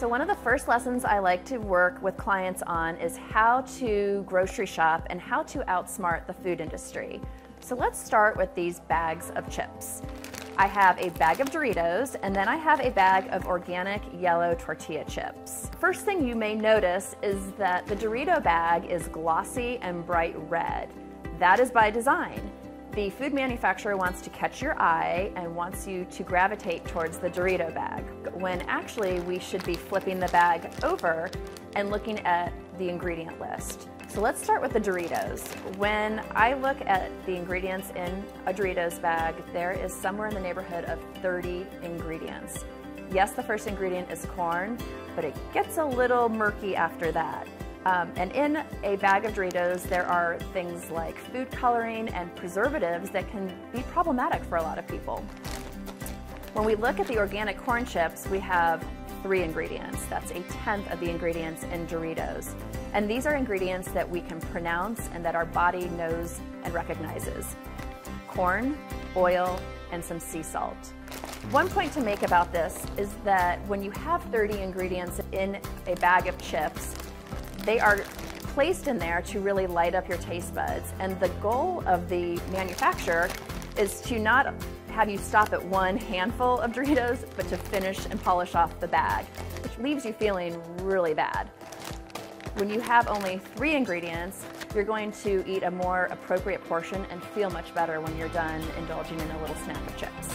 So one of the first lessons I like to work with clients on is how to grocery shop and how to outsmart the food industry. So let's start with these bags of chips. I have a bag of Doritos, and then I have a bag of organic yellow tortilla chips. First thing you may notice is that the Dorito bag is glossy and bright red. That is by design. The food manufacturer wants to catch your eye and wants you to gravitate towards the Dorito bag, when actually we should be flipping the bag over and looking at the ingredient list. So let's start with the Doritos. When I look at the ingredients in a Doritos bag, there is somewhere in the neighborhood of 30 ingredients. Yes, the first ingredient is corn, but it gets a little murky after that. And in a bag of Doritos, there are things like food coloring and preservatives that can be problematic for a lot of people. When we look at the organic corn chips, we have 3 ingredients. That's 1/10 of the ingredients in Doritos. And these are ingredients that we can pronounce and that our body knows and recognizes. Corn, oil, and some sea salt. One point to make about this is that when you have 30 ingredients in a bag of chips, they are placed in there to really light up your taste buds. And the goal of the manufacturer is to not have you stop at one handful of Doritos, but to finish and polish off the bag, which leaves you feeling really bad. When you have only 3 ingredients, you're going to eat a more appropriate portion and feel much better when you're done indulging in a little snack of chips.